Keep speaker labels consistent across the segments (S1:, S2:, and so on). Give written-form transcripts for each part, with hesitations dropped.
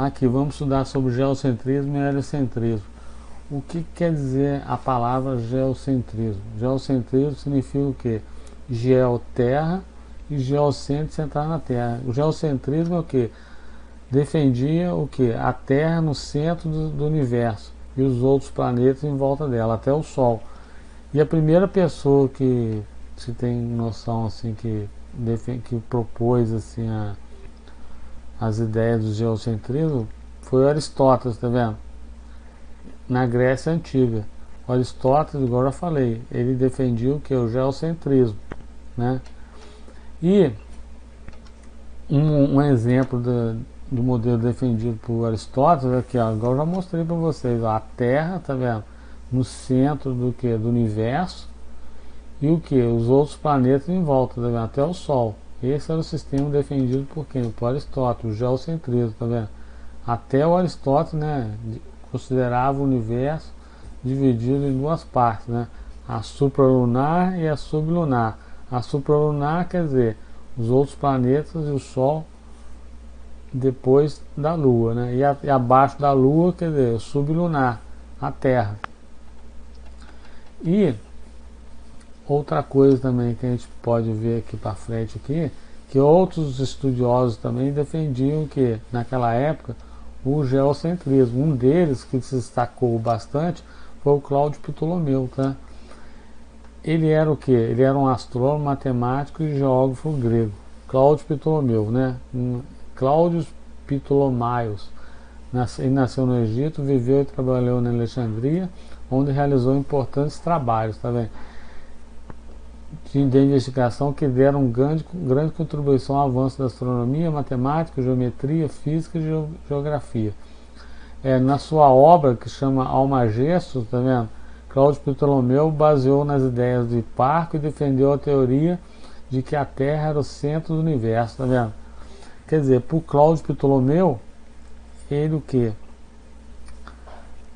S1: Aqui, vamos estudar sobre geocentrismo e heliocentrismo. O que quer dizer a palavra geocentrismo? Geocentrismo significa o quê? Geo, terra, e geocentro, centrar na terra. O geocentrismo é o quê? Defendia o quê? A terra no centro do universo e os outros planetas em volta dela, até o Sol. E a primeira pessoa que se tem noção assim que propôs assim as ideias do geocentrismo foi Aristóteles, tá vendo? Na Grécia Antiga. O Aristóteles, igual eu já falei, ele defendia o que? O geocentrismo, né? E um exemplo do modelo defendido por Aristóteles aqui, ó, igual eu já mostrei para vocês, ó, a Terra, tá vendo? No centro do que? Do universo, e o que? Os outros planetas em volta, tá vendo? Até o Sol. Esse era o sistema defendido por quem? Por Aristóteles, o geocentrismo, tá vendo? Até o Aristóteles, né, considerava o universo dividido em duas partes, né? A supralunar e a sublunar. A supralunar quer dizer os outros planetas e o Sol depois da Lua, né? E abaixo da Lua quer dizer o sublunar, a Terra. E outra coisa também que a gente pode ver aqui para frente aqui, que outros estudiosos também defendiam que naquela época o geocentrismo. Um deles que se destacou bastante foi o Cláudio Ptolomeu, tá? Ele era o que? Ele era um astrônomo, matemático e geógrafo grego. Cláudio Ptolomeu, né? Cláudio Ptolomaios. Ele nasceu no Egito, viveu e trabalhou na Alexandria, onde realizou importantes trabalhos, tá vendo? De investigação que deram grande contribuição ao avanço da astronomia, matemática, geometria, física e geografia. Na sua obra, que chama Almagestos, tá vendo? Cláudio Ptolomeu baseou nas ideias de Hiparco e defendeu a teoria de que a Terra era o centro do universo, tá vendo? Quer dizer, por Cláudio Ptolomeu, ele o que?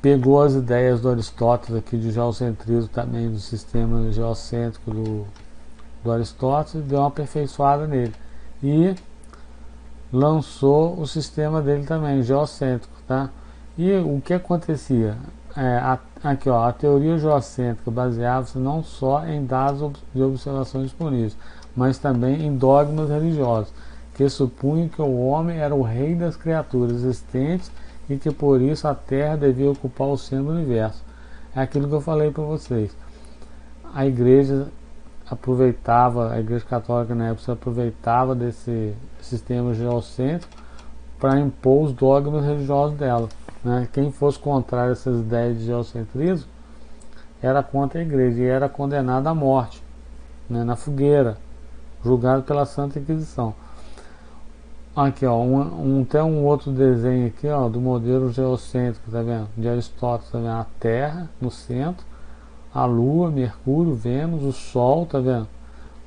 S1: Pegou as ideias do Aristóteles aqui de geocentrismo também, do sistema geocêntrico do Aristóteles, deu uma aperfeiçoada nele e lançou o sistema dele também, geocêntrico, tá? E o que acontecia? Aqui, ó, a teoria geocêntrica baseava-se não só em dados de observações disponíveis, mas também em dogmas religiosos, que supunham que o homem era o rei das criaturas existentes e que por isso a Terra devia ocupar o centro do universo. É aquilo que eu falei para vocês. A igreja aproveitava, a igreja católica na época se aproveitava desse sistema geocêntrico para impor os dogmas religiosos dela, né? Quem fosse contrário a essas ideias de geocentrismo era contra a igreja e era condenado à morte, né? Na fogueira, julgado pela Santa Inquisição. Aqui, ó, tem um outro desenho aqui, ó, do modelo geocêntrico, tá vendo? De Aristóteles, tá vendo? A Terra no centro, a Lua, Mercúrio, Vênus, o Sol, tá vendo?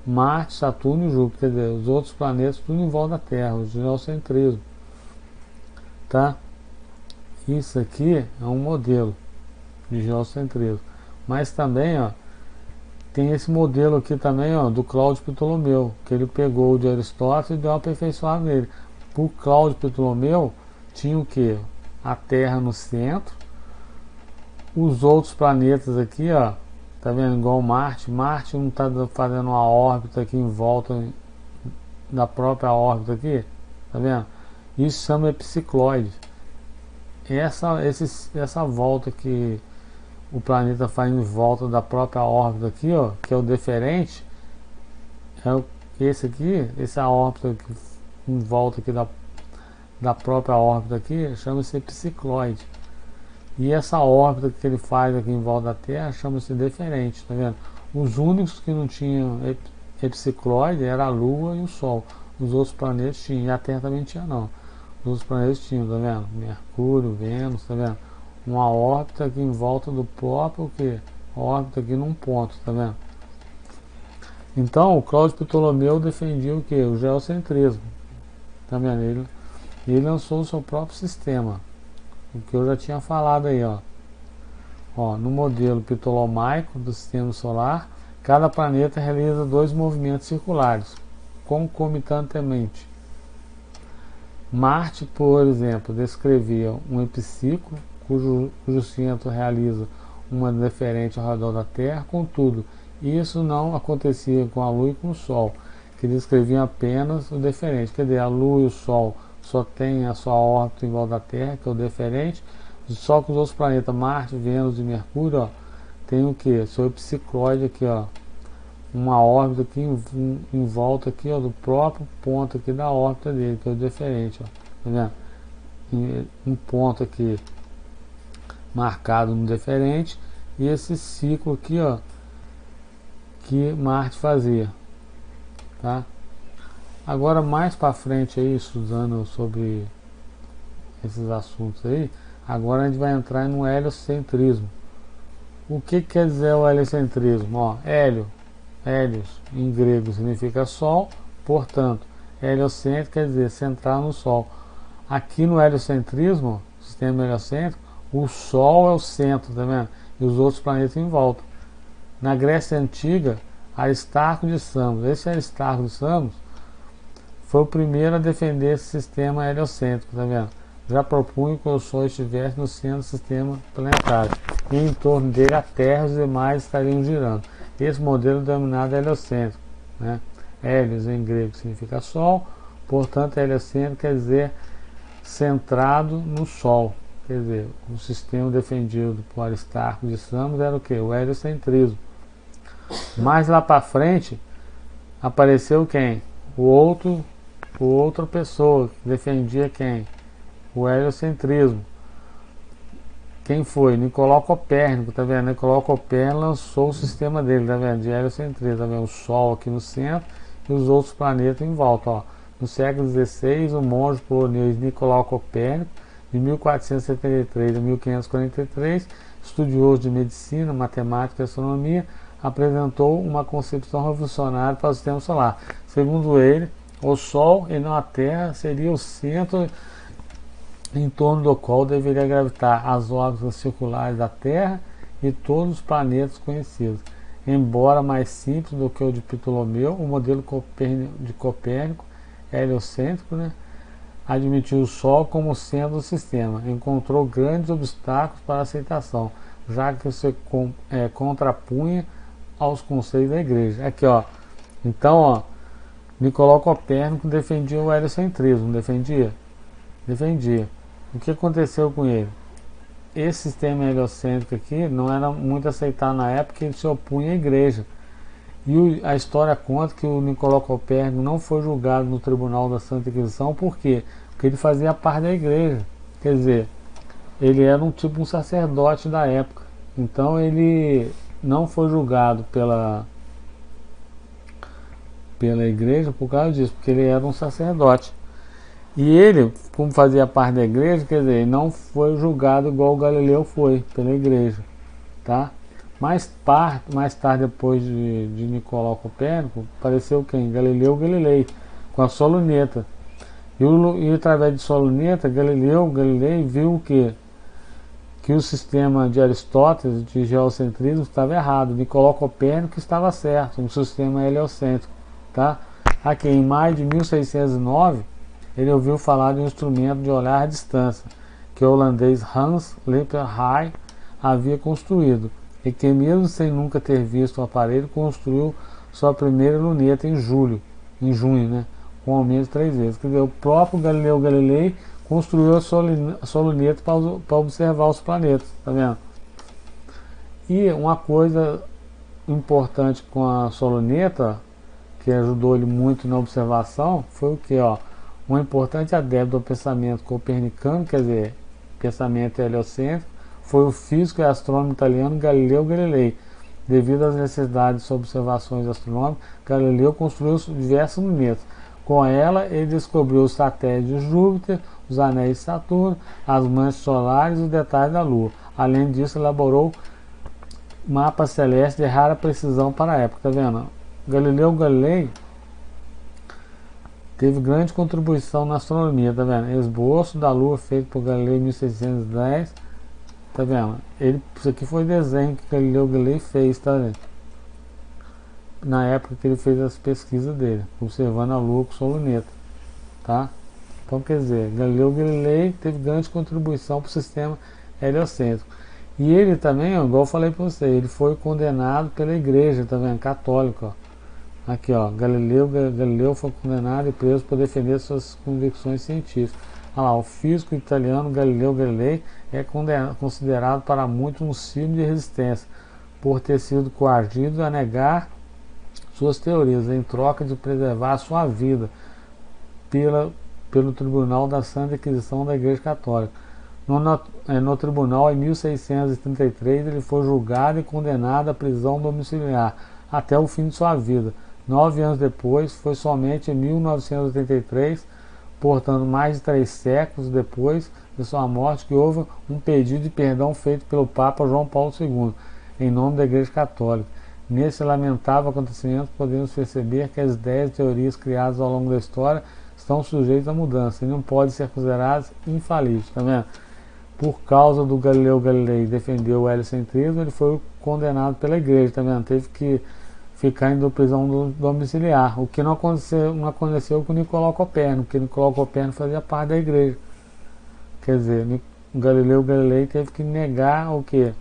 S1: Marte, Saturno e Júpiter, quer dizer, os outros planetas tudo em volta da Terra, o geocentrismo, tá? Isso aqui é um modelo de geocentrismo, mas também, ó, tem esse modelo aqui também, ó, do Cláudio Ptolomeu, que ele pegou de Aristóteles e deu uma aperfeiçoada nele. Por Cláudio Ptolomeu tinha o que? A Terra no centro, os outros planetas aqui, ó, tá vendo? Igual Marte. Marte não está fazendo uma órbita aqui em volta da própria órbita aqui, tá vendo? Isso chama epicicloide. Essa volta que o planeta faz em volta da própria órbita aqui, ó, que é o deferente, esse aqui, essa órbita que em volta aqui da própria órbita aqui, chama-se epicicloide. E essa órbita que ele faz aqui em volta da Terra chama-se deferente, tá vendo? Os únicos que não tinham epicicloide era a Lua e o Sol. Os outros planetas tinham, e a Terra também tinha não. Os outros planetas tinham, tá vendo? Mercúrio, Vênus, tá vendo? Uma órbita aqui em volta do próprio que órbita aqui num ponto, tá vendo? Então o Cláudio Ptolomeu defendia o que? O geocentrismo, tá vendo? Ele lançou o seu próprio sistema, o que eu já tinha falado aí, ó. No modelo ptolomaico do sistema solar, cada planeta realiza 2 movimentos circulares concomitantemente. Marte, por exemplo, descrevia um epiciclo cujo centro realiza uma deferente ao redor da Terra, contudo, isso não acontecia com a Lua e com o Sol, que descreviam apenas o deferente. Quer dizer, a Lua e o Sol só têm a sua órbita em volta da Terra, que é o deferente, só que os outros planetas, Marte, Vênus e Mercúrio, ó, tem o que? Seu epicicloide aqui, ó, uma órbita aqui em volta aqui, ó, do próprio ponto aqui da órbita dele, que é o deferente, ó, tá vendo? Um ponto aqui marcado no deferente e esse ciclo aqui, ó, que Marte fazia, tá? Agora mais para frente aí, estudando sobre esses assuntos aí, agora a gente vai entrar no heliocentrismo. O que quer dizer o heliocentrismo? Ó, Hélios em grego significa Sol, portanto, heliocêntrico quer dizer centrar no Sol. Aqui no heliocentrismo, sistema heliocêntrico, o Sol é o centro, tá vendo? E os outros planetas em volta. Na Grécia Antiga, Aristarco de Samos, esse Aristarco de Samos foi o primeiro a defender esse sistema heliocêntrico, tá vendo? Já propunha que o Sol estivesse no centro do sistema planetário e em torno dele a Terra e os demais estariam girando. Esse modelo é denominado heliocêntrico, né? Hélios em grego significa Sol, portanto heliocêntrico quer dizer centrado no Sol. Quer dizer, o sistema defendido por Aristarco de Samos era o que? O heliocentrismo. Mais lá para frente apareceu quem? Outra pessoa que defendia quem? O heliocentrismo. Quem foi? Nicolau Copérnico, tá vendo? Nicolau Copérnico lançou o sistema dele, tá vendo? De heliocentrismo, tá vendo? O Sol aqui no centro e os outros planetas em volta, ó. No século XVI, o monge polonês Nicolau Copérnico, de 1473 a 1543, estudioso de medicina, matemática e astronomia, apresentou uma concepção revolucionária para o sistema solar. Segundo ele, o Sol e não a Terra seria o centro em torno do qual deveria gravitar as órbitas circulares da Terra e todos os planetas conhecidos. Embora mais simples do que o de Ptolomeu, o modelo de Copérnico, heliocêntrico, né, admitiu o Sol como centro do sistema. Encontrou grandes obstáculos para a aceitação, já que se contrapunha aos conceitos da Igreja. Aqui, ó. Então, ó, Nicolau Copérnico defendia o heliocentrismo, defendia? Defendia. O que aconteceu com ele? Esse sistema heliocêntrico aqui não era muito aceitado na época, ele se opunha à Igreja. E a história conta que o Nicolau Copérnico não foi julgado no Tribunal da Santa Inquisição, por quê? Porque ele fazia parte da Igreja. Quer dizer, ele era um sacerdote da época. Então ele não foi julgado pela Igreja por causa disso, porque ele era um sacerdote. E ele, como fazia parte da Igreja, quer dizer, ele não foi julgado igual o Galileu foi pela Igreja, tá? Mais tarde, depois de Nicolau Copérnico, apareceu quem? Galileu Galilei, com a soluneta. E através de soluneta, Galilei viu o quê? Que o sistema de Aristóteles, de geocentrismo, estava errado. Nicolau Copérnico estava certo, um sistema heliocêntrico, tá? Aqui, em maio de 1609, ele ouviu falar de um instrumento de olhar à distância, que o holandês Hans Lippershey havia construído, e que mesmo sem nunca ter visto o aparelho, construiu sua primeira luneta em junho, né, com aumento de 3 vezes. Quer dizer, o próprio Galileu Galilei construiu a sua luneta para observar os planetas, tá vendo? E uma coisa importante com a sua luneta, que ajudou ele muito na observação, foi o que, ó? Um importante adepto do pensamento copernicano, quer dizer, pensamento heliocêntrico, foi o físico e astrônomo italiano Galileu Galilei. Devido às necessidades de observações astronômicas, Galileu construiu diversas lunetas. Com ela, ele descobriu os satélites de Júpiter, os anéis de Saturno, as manchas solares e os detalhes da Lua. Além disso, elaborou mapas celestes de rara precisão para a época. Tá vendo? Galileu Galilei teve grande contribuição na astronomia, tá vendo? Esboço da Lua feito por Galileu em 1610, tá vendo? Isso aqui foi desenho que Galileu Galilei fez, tá vendo? Na época que ele fez as pesquisas dele, observando a Lua com sua luneta, tá? Então, quer dizer, Galileu Galilei teve grande contribuição para o sistema heliocêntrico. E ele também, ó, igual eu falei para você, ele foi condenado pela igreja, tá vendo? Católica, ó. Aqui, ó, Galileu foi condenado e preso por defender suas convicções científicas. Olha lá, o físico italiano Galileu Galilei é considerado para muitos um símbolo de resistência, por ter sido coagido a negar suas teorias, em troca de preservar a sua vida pelo Tribunal da Santa Inquisição da Igreja Católica. No tribunal, em 1633, ele foi julgado e condenado à prisão domiciliar até o fim de sua vida. 9 anos depois, foi somente em 1983, portanto mais de 3 séculos depois de sua morte, que houve um pedido de perdão feito pelo Papa João Paulo II, em nome da Igreja Católica. Nesse lamentável acontecimento, podemos perceber que as ideias e teorias criadas ao longo da história estão sujeitas a mudança e não podem ser consideradas infalíveis. Tá vendo? Por causa do Galileu Galilei defender o heliocentrismo, ele foi condenado pela igreja, tá vendo? Teve que ficar em prisão domiciliar, o que não aconteceu com Nicolau Copérnico, porque Nicolau Copérnico fazia parte da igreja. Quer dizer, Galileu Galilei teve que negar o quê?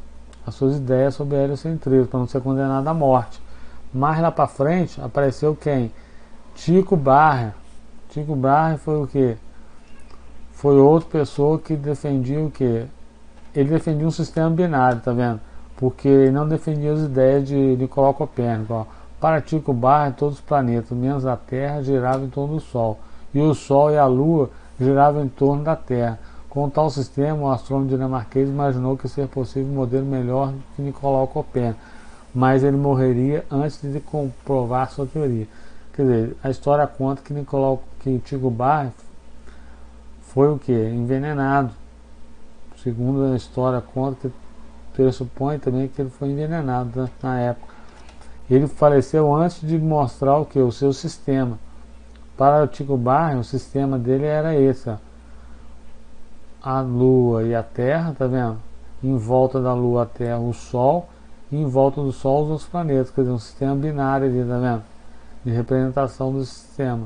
S1: As suas ideias sobre heliocentrismo, para não ser condenado à morte. Mais lá para frente, apareceu quem? Tycho Brahe. Tycho Brahe foi o quê? Foi outra pessoa que defendia o quê? Ele defendia um sistema binário, tá vendo? Porque ele não defendia as ideias de Nicolau Copérnico. Ó. Para Tycho Brahe, todos os planetas, menos a Terra, giravam em torno do Sol. E o Sol e a Lua giravam em torno da Terra. Com tal sistema, o astrônomo dinamarquês imaginou que seria possível um modelo melhor que Nicolau Copérnico, mas ele morreria antes de comprovar sua teoria. Quer dizer, a história conta que Tycho Brahe foi o que? Envenenado. Segundo a história conta, que pressupõe também que ele foi envenenado na época. Ele faleceu antes de mostrar o que? O seu sistema. Para o Tycho Brahe, o sistema dele era esse, ó. A Lua e a Terra, tá vendo? Em volta da Lua, a Terra, o Sol, e em volta do Sol, os outros planetas. Quer dizer, um sistema binário ali, tá vendo? De representação do sistema.